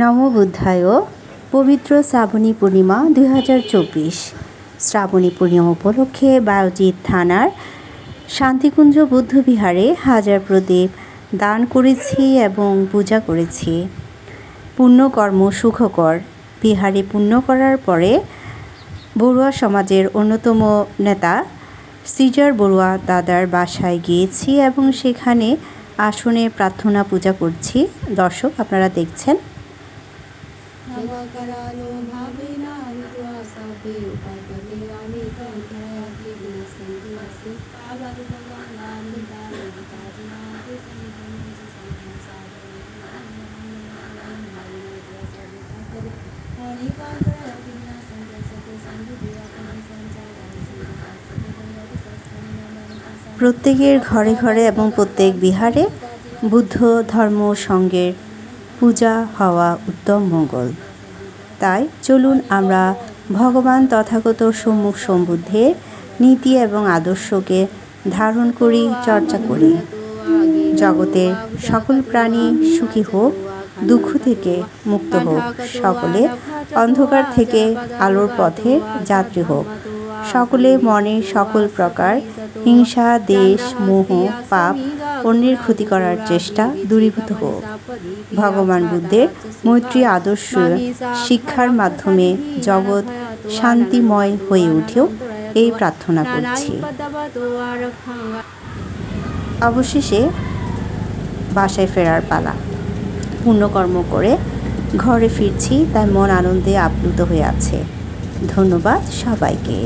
নমো বুদ্ধায়। পবিত্র শ্রাবণী পূর্ণিমা 2024। শ্রাবণী পূর্ণিমা উপলক্ষে বায়োজিৎ থানার শান্তিকুঞ্জ বুদ্ধবিহারে হাজার প্রদীপ দান করেছি এবং পূজা করেছি। পুণ্যকর্ম সুখকর। বিহারে পুণ্য করার পরে বড়ুয়া সমাজের অন্যতম নেতা সিজার বড়ুয়া দাদার বাসায় গিয়েছি এবং সেখানে আসনে প্রার্থনা পূজা করছি। দর্শক, আপনারা দেখছেন। প্রত্যেকের ঘরে ঘরে এবং প্রত্যেক বিহারে বুদ্ধ ধর্ম সঙ্গের পূজা হওয়া উত্তম মঙ্গল। তাই চলুন আমরা ভগবান তথাগত সম্মুখ সম্বুদ্ধের নীতি এবং আদর্শকে ধারণ করি, চর্চা করি। জগতের সকল প্রাণী সুখী হোক, দুঃখ থেকে মুক্ত হোক, সকলে অন্ধকার থেকে আলোর পথে যাত্রী হোক, সকলে মনে সকল প্রকার হিংসা, দেশ, মোহ, পাপ, অন্যের ক্ষতি করার চেষ্টা দূরীভূত হোক। ভগবান বুদ্ধের মৈত্রী আদর্শ শিক্ষার মাধ্যমে জগৎ শান্তিময় হয়ে উঠেও এই প্রার্থনা করছি। অবশেষে বাসায় ফেরার পালা। পুণ্যকর্ম করে ঘরে ফিরছি, তাই মন আনন্দে আপ্লুত হয়ে আছে। ধন্যবাদ সবাইকে।